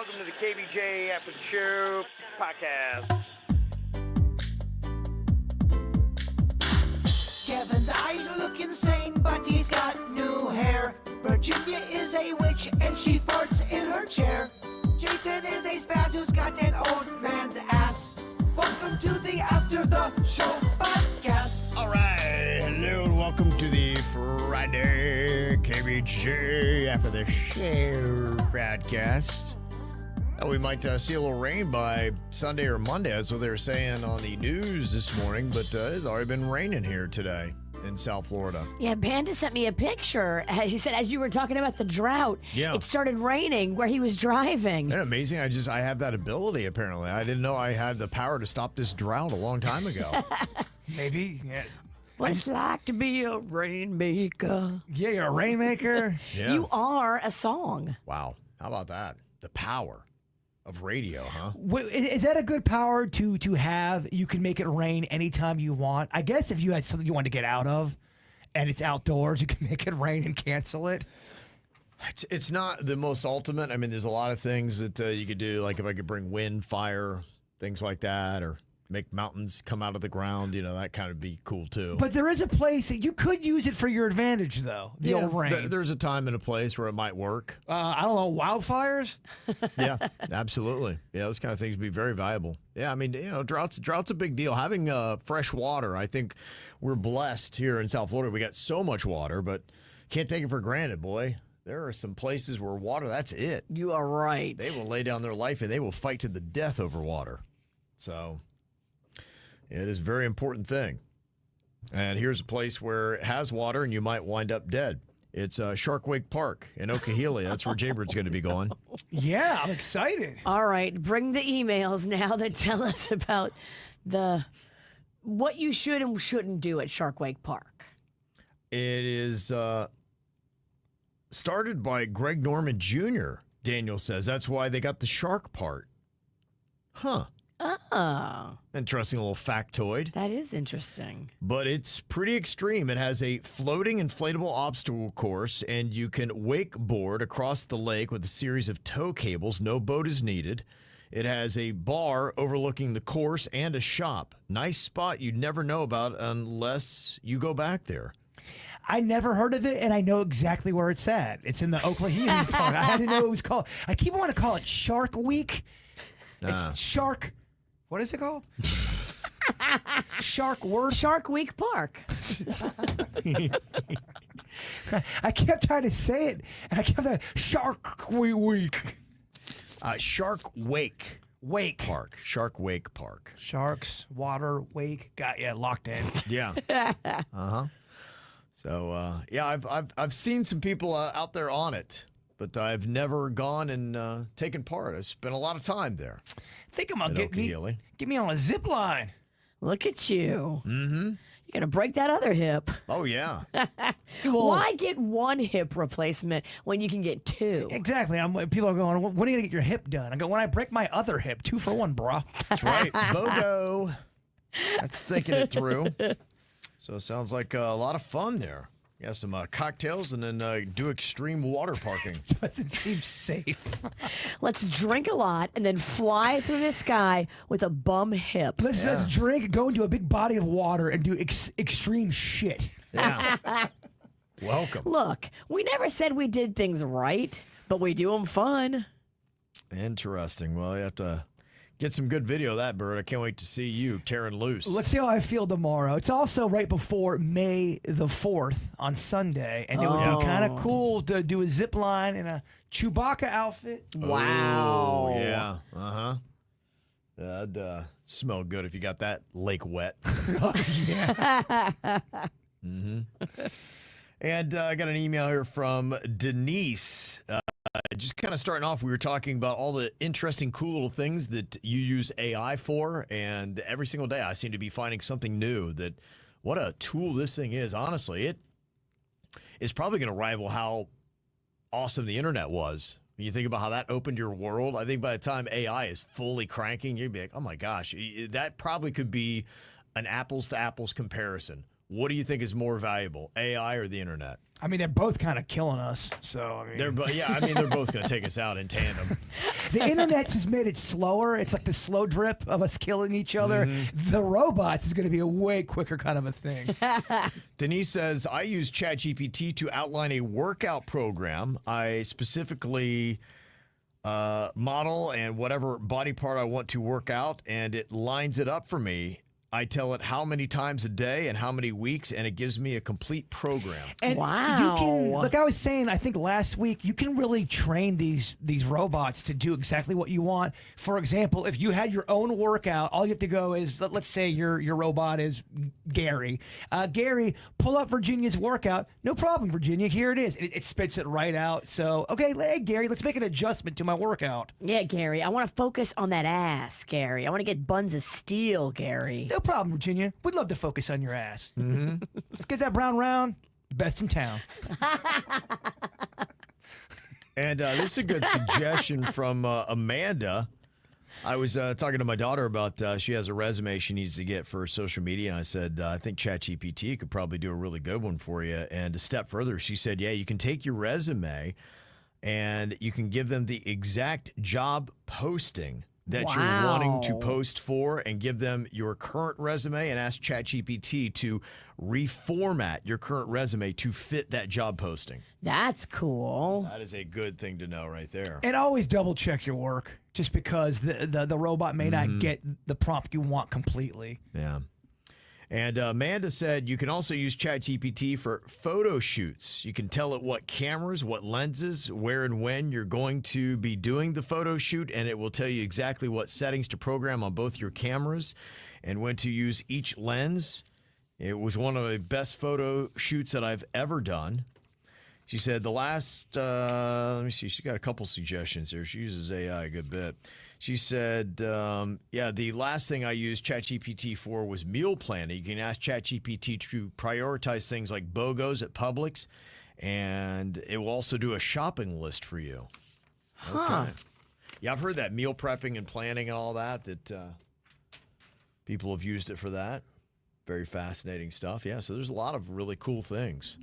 welcome to the KVJShow podcast. Kevin's eyes look insane, but he's got new hair. Virginia is a witch, and she farts in her chair. Jason is a spaz who's got an old man's ass. Welcome to the After the Show podcast. All right, hello and welcome to the Friday KVJ After the Show broadcast. We might see a little rain by Sunday or Monday. That's what they were saying on the news this morning, but it's already been raining here today in South Florida. Yeah, Panda sent me a picture. He said as you were talking about the drought, it started raining where he was driving. Isn't it amazing? I have that ability, apparently. I didn't know I had the power to stop this drought a long time ago. Maybe, yeah. What it's like to be a rainmaker. Yeah, you're a rainmaker. Yeah. You are a song. Wow. How about that? The power of radio, huh? Is that a good power to have? You can make it rain anytime you want. I guess if you had something you wanted to get out of and it's outdoors, you can make it rain and cancel it. It's not the most ultimate. I mean, there's a lot of things that you could do, like if I could bring wind, fire, things like that, or make mountains come out of the ground, that kind of be cool too. But there is a place that you could use it for your advantage, though. The old rain. There's a time and a place where it might work. I don't know, wildfires? Yeah, absolutely. Yeah, those kind of things would be very valuable. Yeah, I mean, drought's a big deal. Having fresh water, I think we're blessed here in South Florida. We got so much water, but can't take it for granted, boy. There are some places where water, that's it. You are right. They will lay down their life and they will fight to the death over water. So it is a very important thing. And here's a place where it has water and you might wind up dead. It's Shark Wake Park in Okehila. That's where Jaybird's going to be going. Yeah, I'm excited. All right, bring the emails now that tell us about what you should and shouldn't do at Shark Wake Park. It is started by Greg Norman Jr., Daniel says. That's why they got the shark part. Huh. Oh. Interesting little factoid. That is interesting. But it's pretty extreme. It has a floating inflatable obstacle course, and you can wakeboard across the lake with a series of tow cables. No boat is needed. It has a bar overlooking the course and a shop. Nice spot you'd never know about unless you go back there. I never heard of it, and I know exactly where it's at. It's in the Oklahoma Park. I didn't know it was called. I keep wanting to call it Shark Week. It's Shark. What is it called? Shark Week Park. I kept trying to say it, and I kept saying Shark Week. Shark Wake. Wake Park. Shark Wake Park. Sharks, water, wake. Got you locked in. Yeah. Uh-huh. So, I've seen some people out there on it, but I've never gone and taken part. I spent a lot of time there. I think I'm going to get me on a zip line. Look at you. Mm-hmm. You're going to break that other hip. Oh, yeah. Why get one hip replacement when you can get two? Exactly. People are going, when are you going to get your hip done? I go, when I break my other hip. 2 for 1, brah. That's right. BOGO. That's thinking it through. So it sounds like a lot of fun there. You have some cocktails and then do extreme water parking. Doesn't seem safe. Let's drink a lot and then fly through the sky with a bum hip. Let's drink, go into a big body of water and do extreme shit. Yeah. Welcome. Look, we never said we did things right, but we do them fun. Interesting. Well, you have to get some good video of that, Bird. I can't wait to see you tearing loose. Let's see how I feel tomorrow. It's also right before May the 4th on Sunday, and it would be kind of cool to do a zip line in a Chewbacca outfit. Wow. Oh, yeah. Uh-huh. That'd smell good if you got that lake wet. Yeah. Mm-hmm. And I got an email here from Denise. Just kind of starting off, we were talking about all the interesting, cool little things that you use AI for, and every single day I seem to be finding something new. That what a tool this thing is. Honestly, it is probably going to rival how awesome the internet was. When you think about how that opened your world, I think by the time AI is fully cranking, you'd be like, oh my gosh, that probably could be an apples to apples comparison. What do you think is more valuable, AI or the internet? I mean, they're both kind of killing us. So, I mean. They're both going to take us out in tandem. The internet's just made it slower. It's like the slow drip of us killing each other. The robots is going to be a way quicker kind of a thing. Denise says, I use ChatGPT to outline a workout program. I specifically model and whatever body part I want to work out, and it lines it up for me. I tell it how many times a day and how many weeks, and it gives me a complete program. And you can, like I was saying, I think last week, you can really train these robots to do exactly what you want. For example, if you had your own workout, all you have to go is, let's say your robot is Gary. Gary, pull up Virginia's workout. No problem, Virginia. Here it is. It spits it right out. So, okay, hey, Gary, let's make an adjustment to my workout. Yeah, Gary, I want to focus on that ass, Gary. I want to get buns of steel, Gary. No problem, Virginia. We'd love to focus on your ass. Let's get that brown round. Best in town. And this is a good suggestion from Amanda. I was talking to my daughter about she has a resume she needs to get for social media, and I said, I think ChatGPT could probably do a really good one for you. And a step further, she said, yeah, you can take your resume and you can give them the exact job posting that you're wanting to post for, and give them your current resume and ask ChatGPT to reformat your current resume to fit that job posting. That's cool. That is a good thing to know right there. And always double check your work, just because the robot may not get the prompt you want completely. Yeah. And Amanda said you can also use ChatGPT for photo shoots. You can tell it what cameras, what lenses, where and when you're going to be doing the photo shoot, and it will tell you exactly what settings to program on both your cameras and when to use each lens. It was one of the best photo shoots that I've ever done. She said the last, let me see, she got a couple suggestions here. She uses AI a good bit. She said, yeah, the last thing I used ChatGPT for was meal planning. You can ask ChatGPT to prioritize things like BOGOs at Publix, and it will also do a shopping list for you. Okay. Yeah, I've heard that meal prepping and planning and all that people have used it for that. Very fascinating stuff. Yeah, so there's a lot of really cool things.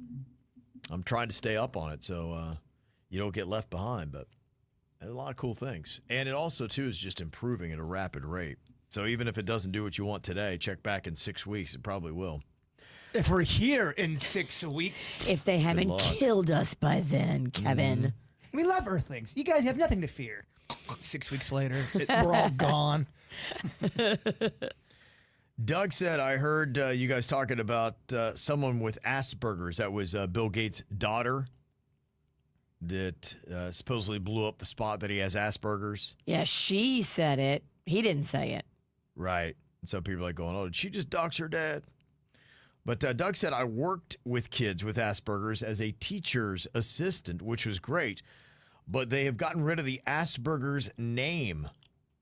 I'm trying to stay up on it so you don't get left behind, but there's a lot of cool things. And it also, too, is just improving at a rapid rate. So even if it doesn't do what you want today, check back in 6 weeks. It probably will. If we're here in 6 weeks. If they haven't killed us by then, Kevin. We love Earthlings. You guys have nothing to fear. 6 weeks later, we're all gone. Doug said, I heard you guys talking about someone with Asperger's. That was Bill Gates' daughter that supposedly blew up the spot that he has Asperger's. Yeah, she said it. He didn't say it. Right. And so people are like going, oh, did she just dox her dad? But Doug said, I worked with kids with Asperger's as a teacher's assistant, which was great. But they have gotten rid of the Asperger's name.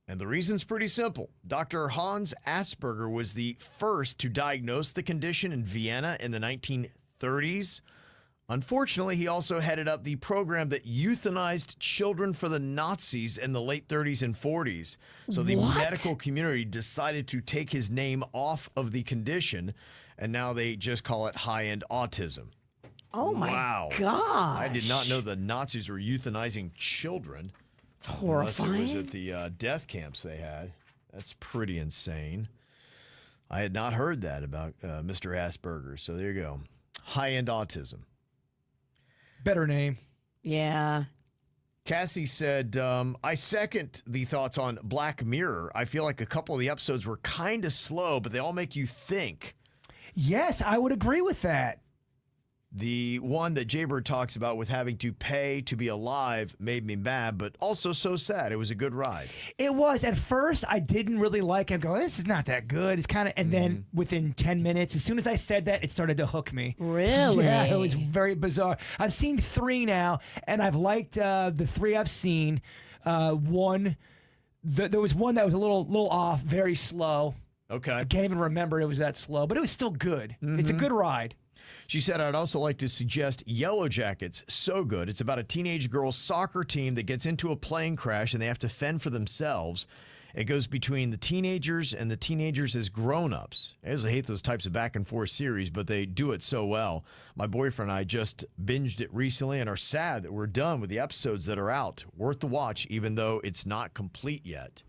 And the reason's pretty simple. Dr. Hans Asperger was the first to diagnose the condition in Vienna in the 1930s. Unfortunately, he also headed up the program that euthanized children for the Nazis in the late 30s and 40s. So the medical community decided to take his name off of the condition, and now they just call it high-end autism. Oh, my God. I did not know the Nazis were euthanizing children. It's horrifying. Unless it was at the death camps they had. That's pretty insane. I had not heard that about Mr. Asperger. So there you go. High-end autism. Better name. Yeah. Cassie said, I second the thoughts on Black Mirror. I feel like a couple of the episodes were kind of slow, but they all make you think. Yes, I would agree with that. The one that Jaybird talks about with having to pay to be alive made me mad, but also so sad. It was a good ride. It was. At first, I didn't really like it. Go, this is not that good. It's kind of, and then within 10 minutes, as soon as I said that, it started to hook me. Really? Yeah, it was very bizarre. I've seen 3 now, and I've liked the 3 I've seen. One, there was one that was a little off, very slow. Okay. I can't even remember it was that slow, but it was still good. It's a good ride. She said, I'd also like to suggest Yellow Jackets. So good. It's about a teenage girls' soccer team that gets into a plane crash and they have to fend for themselves. It goes between the teenagers and the teenagers as grown-ups. I usually hate those types of back-and-forth series, but they do it so well. My boyfriend and I just binged it recently and are sad that we're done with the episodes that are out. Worth the watch, even though it's not complete yet.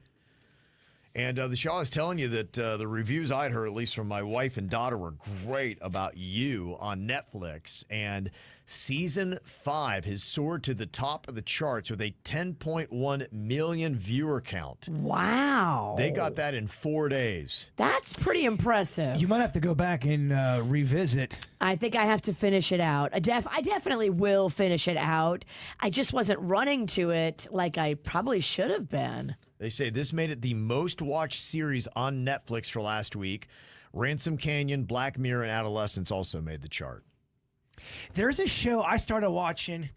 And the show, I was telling you that the reviews I'd heard, at least from my wife and daughter, were great about You on Netflix. And Season 5 has soared to the top of the charts with a 10.1 million viewer count. Wow. They got that in 4 days. That's pretty impressive. You might have to go back and revisit. I think I have to finish it out. I definitely will finish it out. I just wasn't running to it like I probably should have been. They say this made it the most watched series on Netflix for last week. Ransom Canyon, Black Mirror, and Adolescence also made the chart. There's a show I started watching.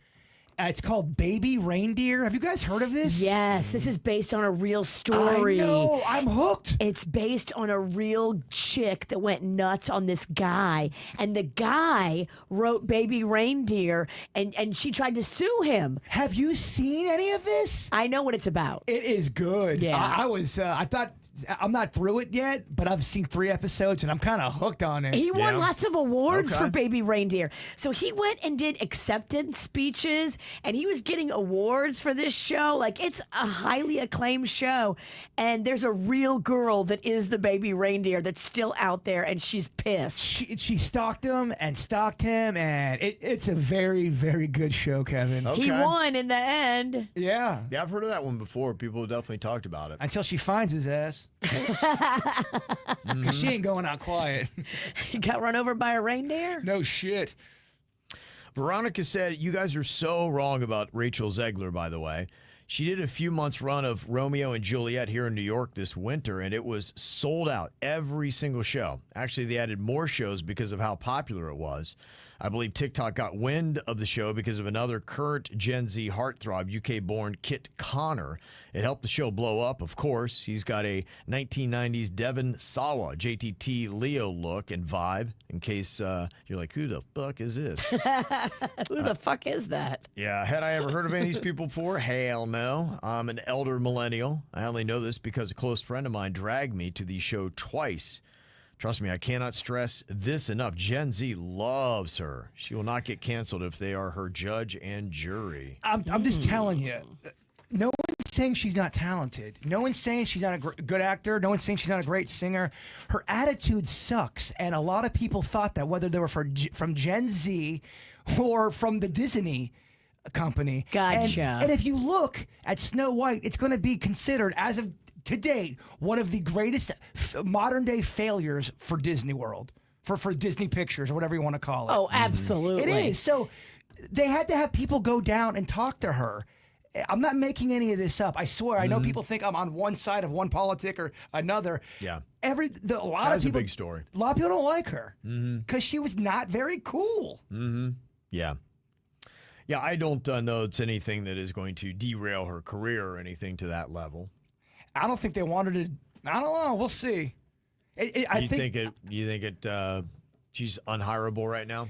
It's called Baby Reindeer. Have you guys heard of this? Yes, this is based on a real story. I know. I'm hooked. It's based on a real chick that went nuts on this guy. And the guy wrote Baby Reindeer, and she tried to sue him. Have you seen any of this? I know what it's about. It is good. Yeah. I thought, I'm not through it yet, but I've seen 3 episodes, and I'm kind of hooked on it. He won Yeah. lots of awards Okay. for Baby Reindeer. So he went and did acceptance speeches, and he was getting awards for this show. Like, it's a highly acclaimed show. And there's a real girl that is the Baby Reindeer that's still out there, and she's pissed. She stalked him, and it's a very, very good show, Kevin. Okay. He won in the end. Yeah. Yeah, I've heard of that one before. People have definitely talked about it. Until she finds his ass. Because she ain't going out quiet. He got run over by a reindeer? No shit. Veronica said, you guys are so wrong about Rachel Zegler, by the way. She did a few months run of Romeo and Juliet here in New York this winter, and it was sold out every single show. Actually, they added more shows because of how popular it was. I believe TikTok got wind of the show because of another current Gen Z heartthrob, UK-born Kit Connor. It helped the show blow up, of course. He's got a 1990s Devon Sawa, JTT Leo look and vibe, in case you're like, who the fuck is this? Who the fuck is that? Yeah, had I ever heard of any of these people before? Hell no. I'm an elder millennial. I only know this because a close friend of mine dragged me to the show twice. Trust me, I cannot stress this enough. Gen Z loves her. She will not get canceled if they are her judge and jury. I'm just telling you. No one's saying she's not talented. No one's saying she's not a good actor. No one's saying she's not a great singer. Her attitude sucks, and a lot of people thought that, whether they were from Gen Z or from the Disney company. Gotcha. And if you look at Snow White, it's going to be considered, as of to date, one of the greatest modern day failures for Disney World, for Disney Pictures, or whatever you want to call it. Oh, absolutely. It is. So they had to have people go down and talk to her. I'm not making any of this up. I swear. I know people think I'm on one side of one politic or another. Yeah. A lot That's of people. a big story. A lot of people don't like her because she was not very cool. Yeah. Yeah, I don't know it's anything that is going to derail her career or anything to that level. I don't think they wanted to. I don't know. We'll see. You think she's unhireable right now?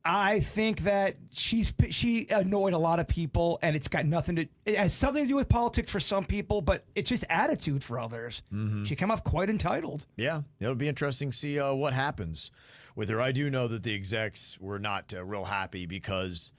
I think that she annoyed a lot of people, and it's got nothing to. It has something to do with politics for some people, but it's just attitude for others. She came off quite entitled. Yeah, it'll be interesting to see what happens with her. I do know that the execs were not real happy because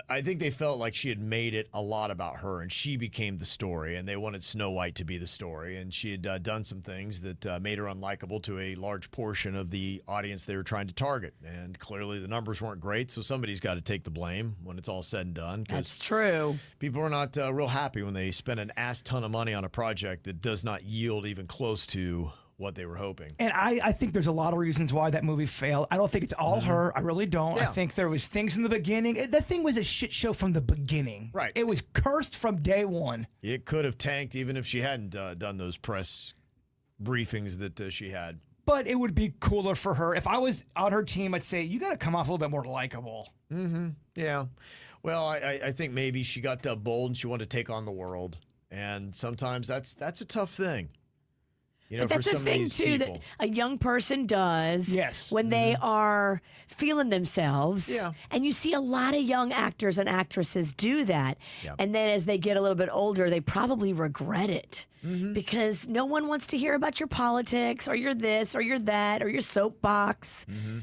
I think they felt like she had made it a lot about her, and she became the story, and they wanted Snow White to be the story, and she had done some things that made her unlikable to a large portion of the audience they were trying to target, and clearly the numbers weren't great, so somebody's got to take the blame when it's all said and done. That's true. People are not real happy when they spend an ass ton of money on a project that does not yield even close to what they were hoping. And I think there's a lot of reasons why that movie failed. I don't think it's all her. I really don't. Yeah. I think there was things in the beginning. That thing was a shit show from the beginning. Right. It was cursed from day one. It could have tanked even if she hadn't done those press briefings that she had. But it would be cooler for her. If I was on her team, I'd say, you got to come off a little bit more likable. Yeah. Well, I think maybe she got bold and she wanted to take on the world. And sometimes that's a tough thing. You know, But that's for the some of thing these too people. that a young person does Yes. when they are feeling themselves. Yeah. And you see a lot of young actors and actresses do that. Yeah. And then as they get a little bit older, they probably regret it Mm-hmm. because no one wants to hear about your politics or your this or your that or your soapbox. Mm-hmm.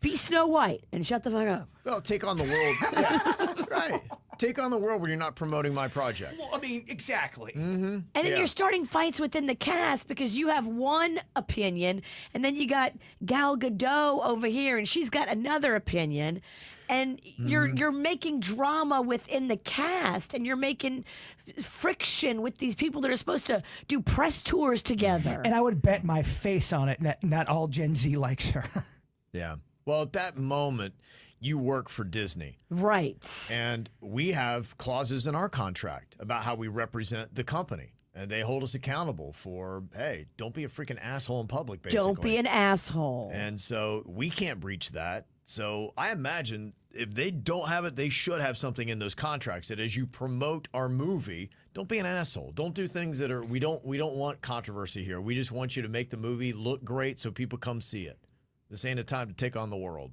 Be Snow White and shut the fuck up. Well, take on the world. Yeah, right. Take on the world when you're not promoting my project. Well, I mean, exactly. And then Yeah. you're starting fights within the cast because you have one opinion, and then you got Gal Gadot over here, and she's got another opinion, and you're making drama within the cast, and you're making friction with these people that are supposed to do press tours together. And I would bet my face on it that not all Gen Z likes her. Yeah. Well, at that moment, you work for Disney. Right. And we have clauses in our contract about how we represent the company. And they hold us accountable for, hey, don't be a freaking asshole in public, basically. Don't be an asshole. And so we can't breach that. So I imagine if they don't have it, they should have something in those contracts that as you promote our movie, don't be an asshole. Don't do things that are we don't want controversy here. We just want you to make the movie look great so people come see it. This ain't a time to take on the world.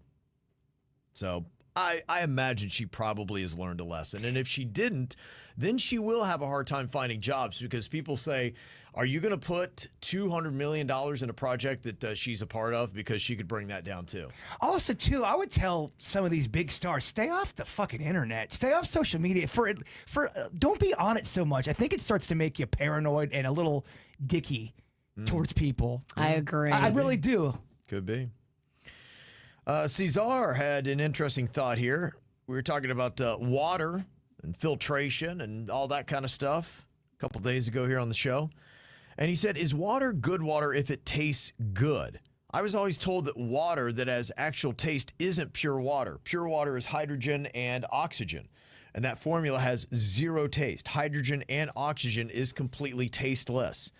So I imagine she probably has learned a lesson. And if she didn't, then she will have a hard time finding jobs because people say, are you going to put $200 million in a project that she's a part of? Because she could bring that down too. Also, too, I would tell some of these big stars, stay off the fucking internet, stay off social media. Don't be on it so much. I think it starts to make you paranoid and a little dicky towards people. I agree. I really do. Could be. Cesar had an interesting thought here. We were talking about water and filtration and all that kind of stuff a couple days ago here on the show. And he said, is water good water if it tastes good? I was always told that water that has actual taste isn't pure water. Pure water is hydrogen and oxygen. And that formula has zero taste. Hydrogen and oxygen is completely tasteless.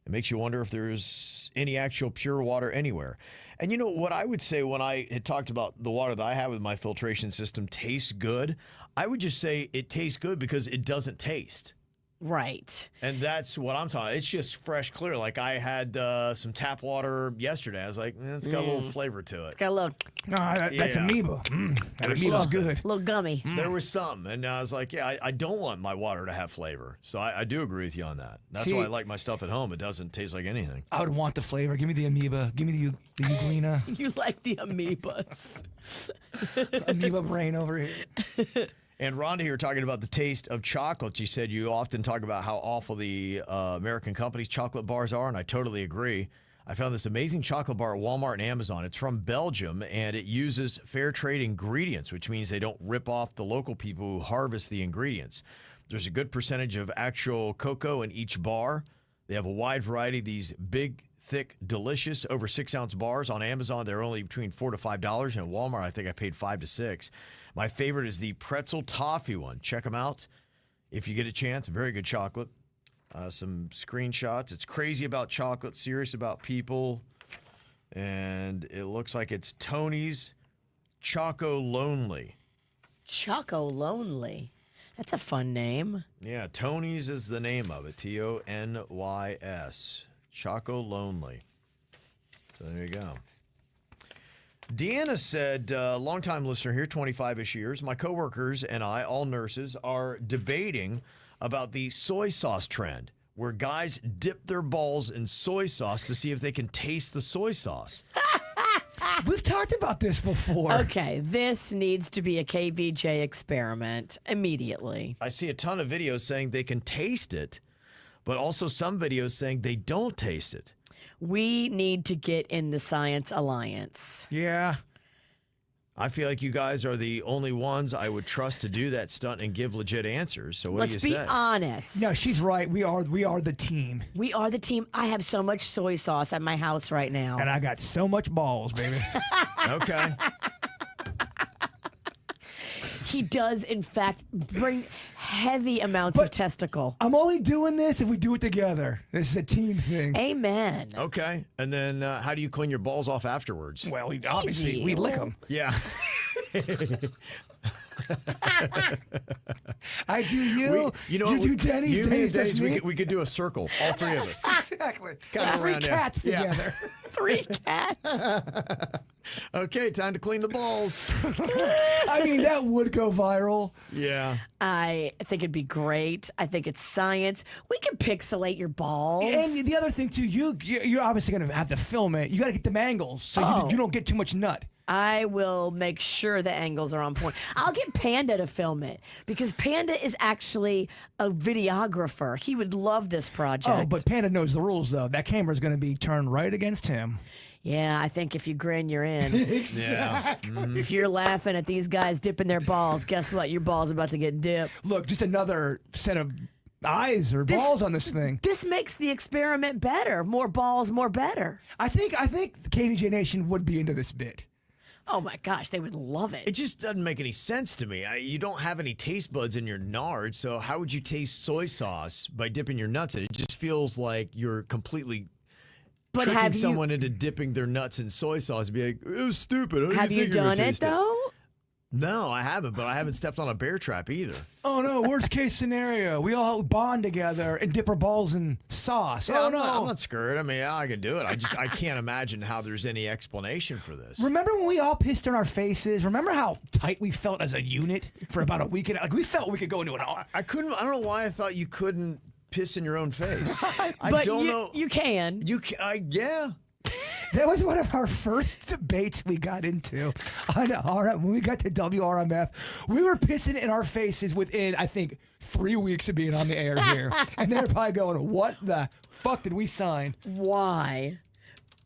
It makes you wonder if there's any actual pure water anywhere. And you know what I would say when I had talked about the water that I have with my filtration system tastes good? I would just say it tastes good because it doesn't taste. Right. And that's what I'm talking. It's just fresh, clear. Like I had some tap water yesterday. I was like, it's got a little flavor to it. Got a little, No, that's Yeah. amoeba. That There's amoeba's something. good. little gummy. There was some, and I was like, yeah, I don't want my water to have flavor. So I do agree with you on that. That's See- why I like my stuff at home. It doesn't taste like anything. I would want the flavor. Give me the amoeba. Give me the Euglena. You like the amoebas. Amoeba brain over here. And Rhonda here talking about the taste of chocolate. You said you often talk about how awful the American companies' chocolate bars are, and I totally agree. I found this amazing chocolate bar at Walmart and Amazon. It's from Belgium, and it uses fair trade ingredients, which means they don't rip off the local people who harvest the ingredients. There's a good percentage of actual cocoa in each bar. They have a wide variety of these big, thick, delicious, over 6-ounce bars. On Amazon, they're only between $4 to $5, and at Walmart, I think I paid $5 to $6. My favorite is the pretzel toffee one. Check them out if you get a chance. Very good chocolate. Some screenshots. It's crazy about chocolate, serious about people, and it looks like it's Tony's Choco Lonely. Choco Lonely. That's a fun name. Yeah, Tony's is the name of it. Tony's. Choco Lonely. So there you go. Deanna said, longtime listener here, 25-ish years, my coworkers and I, all nurses, are debating about the soy sauce trend, where guys dip their balls in soy sauce to see if they can taste the soy sauce. We've talked about this before. Okay, this needs to be a KVJ experiment immediately. I see a ton of videos saying they can taste it, but also some videos saying they don't taste it. We need to get in the Science Alliance. Yeah. I feel like you guys are the only ones I would trust to do that stunt and give legit answers. So what Let's do you be say? honest. No, she's right. We are the team. We are the team. I have so much soy sauce at my house right now. And I got so much balls, baby. Okay. He does, in fact, bring heavy amounts of testicle. I'm only doing this if we do it together. This is a team thing. Amen. Okay. And then how do you clean your balls off afterwards? Well, obviously, Easy. we lick them. Yeah. I do you. You know you what? do Denny's. You, me, Denny's and does Denny's, me. we could do a circle, all three of us. Exactly. Kind of Three around there. cats Yeah. together. 3 cats. Okay, time to clean the balls. I mean, that would go viral. Yeah. I think it'd be great. I think it's science. We can pixelate your balls. And the other thing too, you're obviously gonna have to film it. You got to get them angles so you don't get too much nut. I will make sure the angles are on point. I'll get Panda to film it because Panda is actually a videographer. He would love this project. Oh, but Panda knows the rules though. That camera's gonna be turned right against him. Yeah, I think if you grin, you're in. Exactly. If you're laughing at these guys dipping their balls, guess what? Your ball's about to get dipped. Look, just another set of eyes or balls on this thing. This makes the experiment better. More balls, more better. I think the KVJ Nation would be into this bit. Oh my gosh, they would love it. It just doesn't make any sense to me. You don't have any taste buds in your nard, so how would you taste soy sauce by dipping your nuts in it? It just feels like you're completely tricking someone into dipping their nuts in soy sauce and be like, it was stupid. Have you done it though? No, I haven't, but I haven't stepped on a bear trap either. Oh no, worst case scenario. We all bond together and dip our balls in sauce. Yeah, oh I'm no. I'm not scared. I mean, I can do it. I can't imagine how there's any explanation for this. Remember when we all pissed in our faces? Remember how tight we felt as a unit for about a week? Like we felt we could go into an. I couldn't. I don't know why I thought you couldn't piss in your own face. I But don't know. you can. You can. Yeah. That was one of our first debates we got into on when we got to WRMF. We were pissing in our faces within, I think, 3 weeks of being on the air here. And they're probably going, what the fuck did we sign? Why?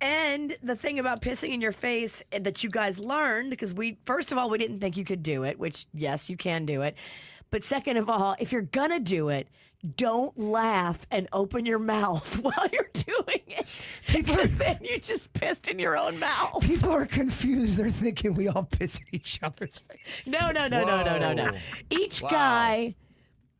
And the thing about pissing in your face that you guys learned, because first of all, we didn't think you could do it, which, yes, you can do it. But second of all, if you're going to do it, don't laugh and open your mouth while you're doing it. Because then you just pissed in your own mouth. People are confused. They're thinking we all piss in each other's face. No. Whoa. Each Wow. guy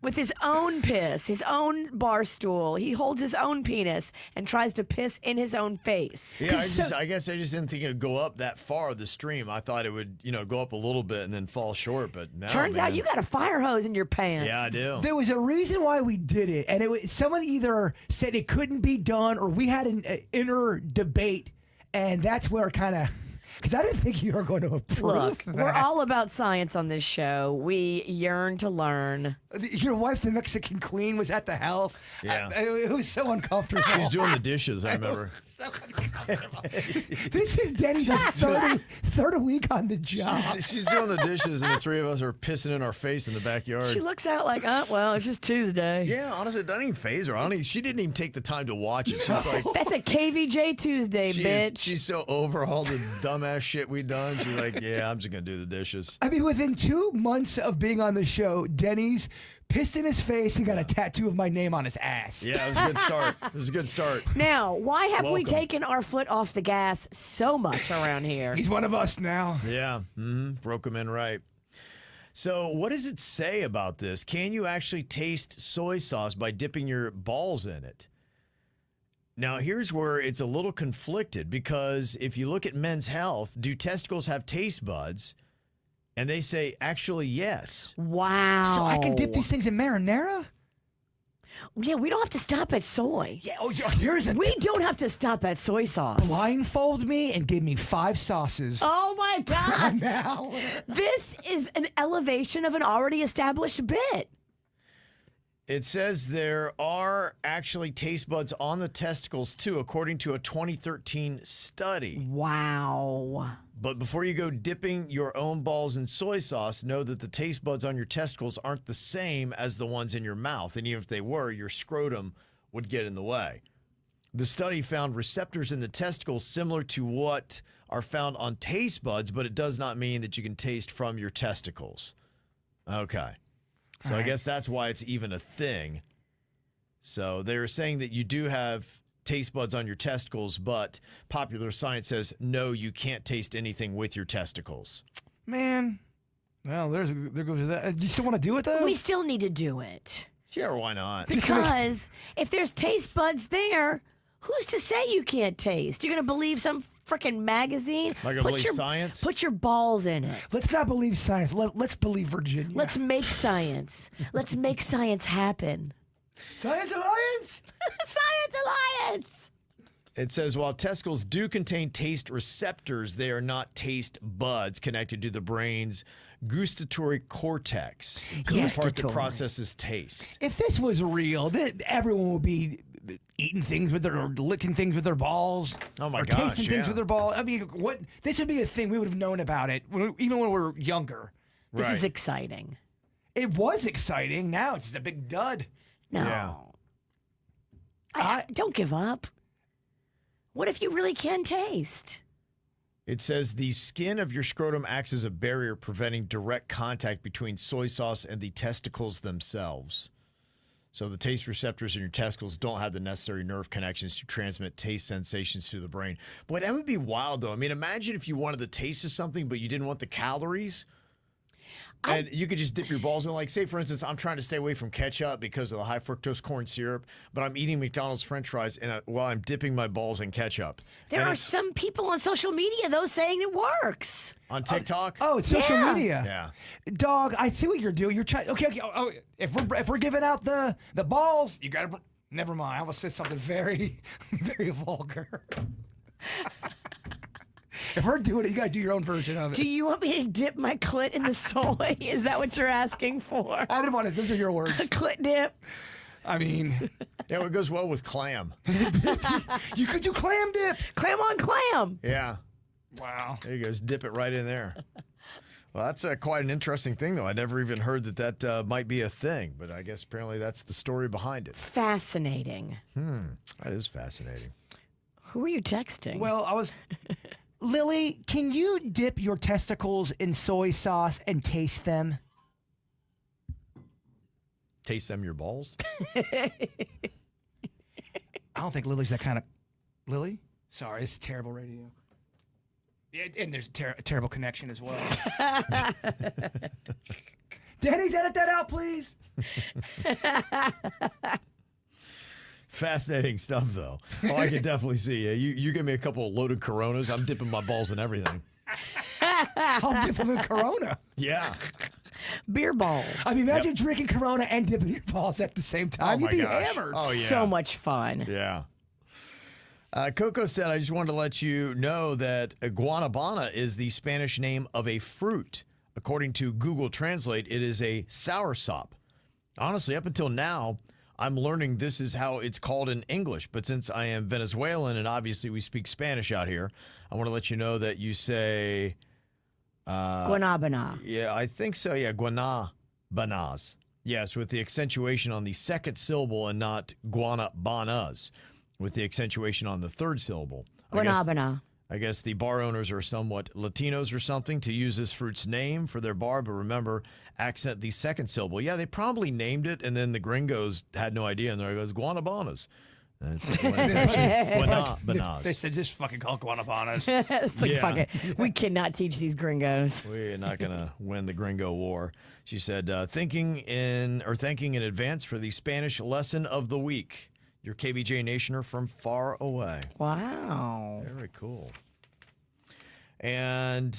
with his own piss, his own bar stool, he holds his own penis and tries to piss in his own face. Yeah, I guess I just didn't think it would go up that far the stream. I thought it would, go up a little bit and then fall short. But no, Turns out man. you got a fire hose in your pants. Yeah, I do. There was a reason why we did it, and someone either said it couldn't be done, or we had an inner debate, and that's where kind of, because I didn't think you were going to approve. Look, that. we're all about science on this show. We yearn to learn. Your wife, the Mexican queen, was at the house. Yeah. It was so uncomfortable. She's doing the dishes, I remember. This is Denny's third a week on the job. She's doing the dishes, and the three of us are pissing in our face in the backyard. She looks out like, well, it's just Tuesday. Yeah, honestly, it doesn't even phase her. She didn't even take the time to watch it. She's like, That's a KVJ Tuesday, bitch. she's so over all the dumbass shit we done. She's like, yeah, I'm just going to do the dishes. I mean, within 2 months of being on the show, Denny's pissed in his face and got a tattoo of my name on his ass. Yeah, it was a good start. It was a good start. Now, why have we Welcome. taken our foot off the gas so much around here? He's one of us now. Yeah, broke him in right. So what does it say about this? Can you actually taste soy sauce by dipping your balls in it? Now, here's where it's a little conflicted, because if you look at Men's Health, do testicles have taste buds? And they say, actually, yes. Wow. So I can dip these things in marinara? Yeah, we don't have to stop at soy. Yeah, here's a We don't have to stop at soy sauce. blindfold me and give me 5 sauces. Oh my God. Now. This is an elevation of an already established bit. It says there are actually taste buds on the testicles, too, according to a 2013 study. Wow. But before you go dipping your own balls in soy sauce, know that the taste buds on your testicles aren't the same as the ones in your mouth. And even if they were, your scrotum would get in the way. The study found receptors in the testicles similar to what are found on taste buds, but it does not mean that you can taste from your testicles. Okay. So I guess that's why it's even a thing. So they're saying that you do have taste buds on your testicles, but popular science says, no, you can't taste anything with your testicles. Man. Well, there goes that. You still want to do it, though? We still need to do it. Sure, why not? Because if there's taste buds there, who's to say you can't taste? You're going to believe some freaking magazine. Am I gonna believe science? Put your balls in it. Let's not believe science. Let's believe Virginia. Let's make science. Let's make science happen. Science Alliance. Science Alliance. It says, while testicles do contain taste receptors, they are not taste buds connected to the brain's gustatory cortex, the part that processes taste. If this was real, everyone would be eating things with or licking things with their balls. Oh my or gosh, tasting things with their balls. I mean, this would be a thing we would have known about it even when we were younger. This is exciting. It was exciting. Now it's just a big dud. No. Yeah. Don't give up. What if you really can taste? It says the skin of your scrotum acts as a barrier, preventing direct contact between soy sauce and the testicles themselves. So the taste receptors in your testicles don't have the necessary nerve connections to transmit taste sensations to the brain. Boy, that would be wild, though. I mean, imagine if you wanted the taste of something, but you didn't want the calories. And you could just dip your balls in. Like, say, for instance, I'm trying to stay away from ketchup because of the high fructose corn syrup, but I'm eating McDonald's French fries while I'm dipping my balls in ketchup. There are some people on social media, though, saying it works. On TikTok? It's social media. Yeah. Dog, I see what you're doing. You're trying. Okay. Oh, if we're giving out the balls, you got to. Never mind. I almost said something very, very vulgar. If we're doing it, you got to do your own version of it. Do you want me to dip my clit in the soy? Is that what you're asking for? I didn't want to. Those are your words. A clit dip? I mean. Yeah, it goes well with clam. You could do clam dip. Clam on clam. Yeah. Wow. There you go. Just dip it right in there. Well, that's quite an interesting thing, though. I never even heard that might be a thing, but I guess apparently that's the story behind it. Fascinating. That is fascinating. Who are you texting? Well, I was... Lily, can you dip your testicles in soy sauce and taste them? Taste them your balls? I don't think Lily's that kind of... Lily? Sorry, it's terrible radio. Yeah, and there's a terrible connection as well. Denny's, edit that out, please. Fascinating stuff, though. Oh, I can definitely see you. You give me a couple of loaded Coronas, I'm dipping my balls in everything. I'll dip them in Corona. Yeah. Beer balls. I mean, imagine drinking Corona and dipping your balls at the same time. You'd be hammered. Oh, yeah. So much fun. Yeah. Coco said, I just wanted to let you know that guanabana is the Spanish name of a fruit. According to Google Translate, it is a soursop. Honestly, up until now, I'm learning this is how it's called in English. But since I am Venezuelan and obviously we speak Spanish out here, I want to let you know that you say... Guanabana. Yeah, I think so. Yeah, guanabanas. Yes, with the accentuation on the second syllable and not guanabanas, with the accentuation on the third syllable. Guanabana. I guess the bar owners are somewhat Latinos or something to use this fruit's name for their bar, but remember, accent the second syllable. Yeah, they probably named it, and then the gringos had no idea, and there goes guanabanas. And it's guanabanas. They said, just fucking call it guanabanas. It's like, fuck it. We cannot teach these gringos. We're not going to win the gringo war. She said, thanking in advance for the Spanish lesson of the week. Your KVJ Nationer from far away. Wow. Very cool. And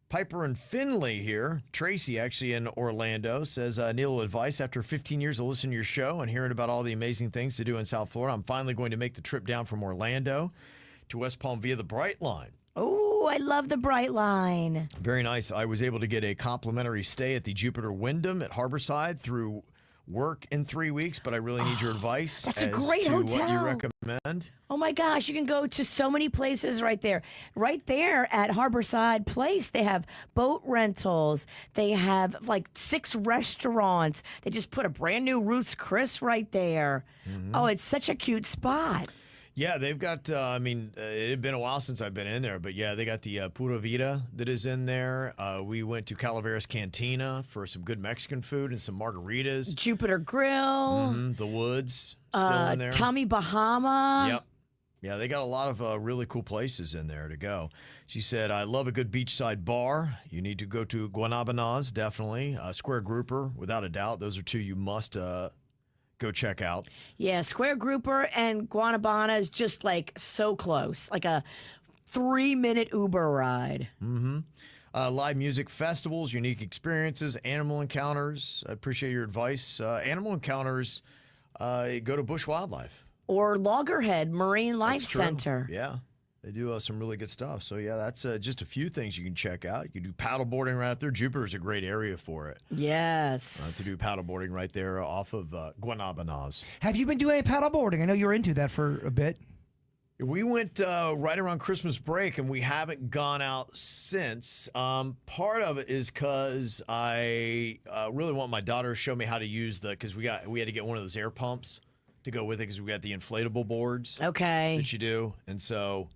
Piper and Finley here, Tracy actually in Orlando, says, Neil, advice after 15 years of listening to your show and hearing about all the amazing things to do in South Florida, I'm finally going to make the trip down from Orlando to West Palm via the Bright Line. Oh, I love the Bright Line. Very nice. I was able to get a complimentary stay at the Jupiter Wyndham at Harborside through work in 3 weeks, but I really need your advice. That's a great hotel. What you recommend? Oh my gosh, you can go to so many places right there. Right there at Harborside Place, they have boat rentals. They have like 6 restaurants. They just put a brand new Ruth's Chris right there. Mm-hmm. Oh, it's such a cute spot. Yeah, they've got, it had been a while since I've been in there, but yeah, they got the Pura Vida that is in there. We went to Calaveras Cantina for some good Mexican food and some margaritas. Jupiter Grill. Mm-hmm. The Woods, still in there. Tommy Bahama. Yep. Yeah, they got a lot of really cool places in there to go. She said, I love a good beachside bar. You need to go to Guanabanas, definitely. Square Grouper, without a doubt. Those are 2 you must go check out. Yeah, Square Grouper and Guanabana is just like so close. Like a 3-minute Uber ride. Live music festivals, unique experiences, animal encounters. I appreciate your advice. Animal encounters, go to Bush Wildlife. Or Loggerhead Marine Life That's true. Center. Yeah, they do some really good stuff. So, yeah, that's just a few things you can check out. You can do paddleboarding right out there. Jupiter's a great area for it. Yes. To do paddleboarding right there off of Guanabanaz. Have you been doing any paddleboarding? I know you were into that for a bit. We went right around Christmas break, and we haven't gone out since. Part of it is because I really want my daughter to show me how to use because we had to get one of those air pumps to go with it because we got the inflatable boards Okay. that you do, and so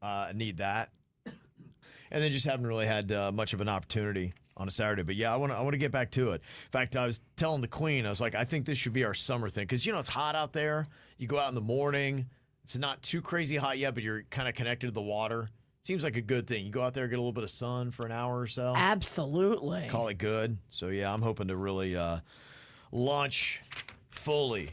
I need that. And then just haven't really had much of an opportunity on a Saturday. But yeah, I want to get back to it. In fact, I was telling the Queen, I was like, I think this should be our summer thing because it's hot out there. You go out in the morning. It's not too crazy hot yet, but you're kind of connected to the water. Seems like a good thing. You go out there, get a little bit of sun for an hour or so. Absolutely. Call it good. So, yeah, I'm hoping to really launch fully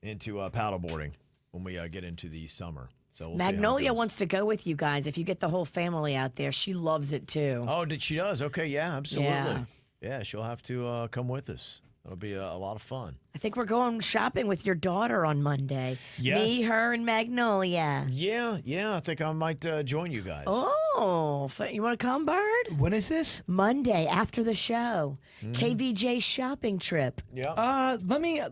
into paddleboarding when we get into the summer. So we'll see how it Magnolia goes. wants to go with you guys. If you get the whole family out there, she loves it too. Oh, she does? Okay, yeah, absolutely. Yeah. Yeah, she'll have to come with us. That'll be a lot of fun. I think we're going shopping with your daughter on Monday. Yes. Me, her, and Magnolia. Yeah, I think I might join you guys. Oh, you want to come, Bird? When is this? Monday after the show. KVJ shopping trip. Yeah. Let me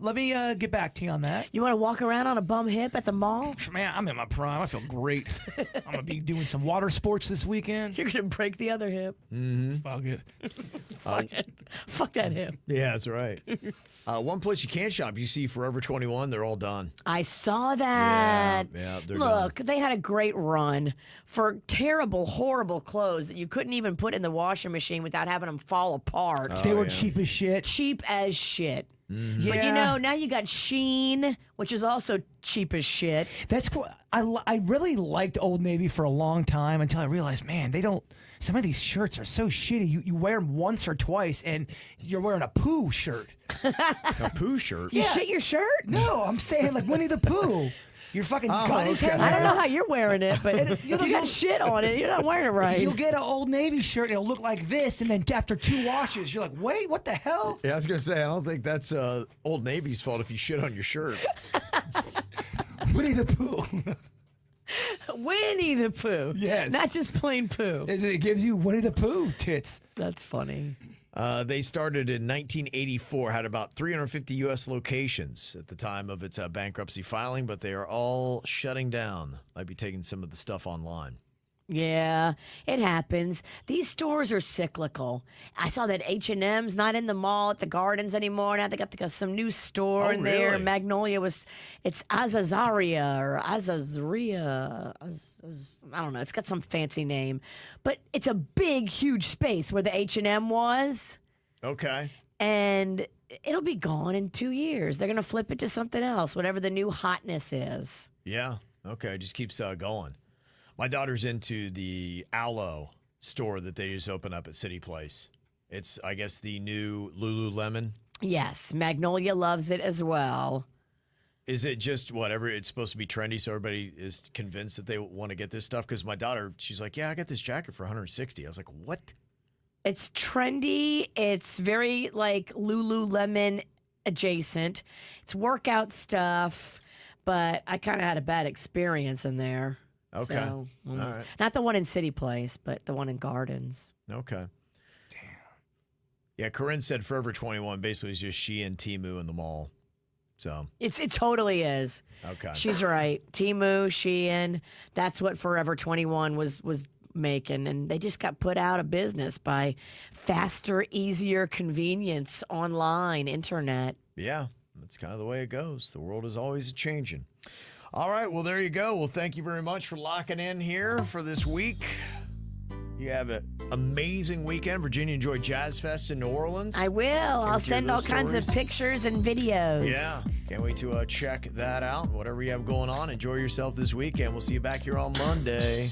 get back to you on that. You want to walk around on a bum hip at the mall? Man, I'm in my prime. I feel great. I'm gonna be doing some water sports this weekend. You're going to break the other hip. Fuck it. Fuck it. Fuck that hip. Yeah, that's right. One place you can't shop, you see Forever 21, they're all done. I saw that. Yeah, they're Look, done. they had a great run for terrible, horrible clothes that you couldn't even put in the washing machine without having them fall apart. They were yeah. cheap as shit. Cheap as shit. Yeah. But now you got Sheen, which is also cheap as shit. That's cool. I really liked Old Navy for a long time until I realized, man, they don't. Some of these shirts are so shitty. You wear them once or twice, and you're wearing a poo shirt. A poo shirt. You shit your shirt? No, I'm saying like Winnie the Pooh. Your fucking gun is okay. heavy. I don't know how you're wearing it, but if you'll- you got shit on it, you're not wearing it right. You'll get an Old Navy shirt, and it'll look like this, and then after 2 washes, you're like, wait, what the hell? Yeah, I was going to say, I don't think that's Old Navy's fault if you shit on your shirt. Winnie the Pooh. Winnie the Pooh. Yes. Not just plain poo. It gives you Winnie the Pooh tits. That's funny. They started in 1984, had about 350 U.S. locations at the time of its bankruptcy filing, but they are all shutting down. Might be taking some of the stuff online. Yeah, it happens. These stores are cyclical. I saw that H&M's not in the mall at the Gardens anymore. Now they got some new store in there. really? Magnolia it's Azazaria or Azazaria. I don't know. It's got some fancy name. But it's a big, huge space where the H&M was. Okay. And it'll be gone in 2 years. They're going to flip it to something else, whatever the new hotness is. Yeah. Okay. Just keeps going. My daughter's into the Aloe store that they just opened up at City Place. It's, I guess, the new Lululemon. Yes, Magnolia loves it as well. Is it just whatever? It's supposed to be trendy, so everybody is convinced that they want to get this stuff? Because my daughter, she's like, yeah, I got this jacket for $160. I was like, what? It's trendy. It's very like Lululemon adjacent. It's workout stuff, but I kind of had a bad experience in there. Okay. So, All right. Not the one in City Place, but the one in Gardens. Okay. Damn. Yeah, Corinne said Forever 21 basically is just she and Temu in the mall. So. It totally is. Okay. She's right. Temu, Shein, that's what Forever 21 was making, and they just got put out of business by faster, easier convenience online, internet. Yeah, that's kind of the way it goes. The world is always changing. All right, well, there you go. Well, thank you very much for locking in here for this week. You have an amazing weekend. Virginia, enjoy Jazz Fest in New Orleans. I will. I'll wait to hear send all those kinds of stories. pictures and videos. Yeah, can't wait to check that out. Whatever you have going on, enjoy yourself this weekend. We'll see you back here on Monday.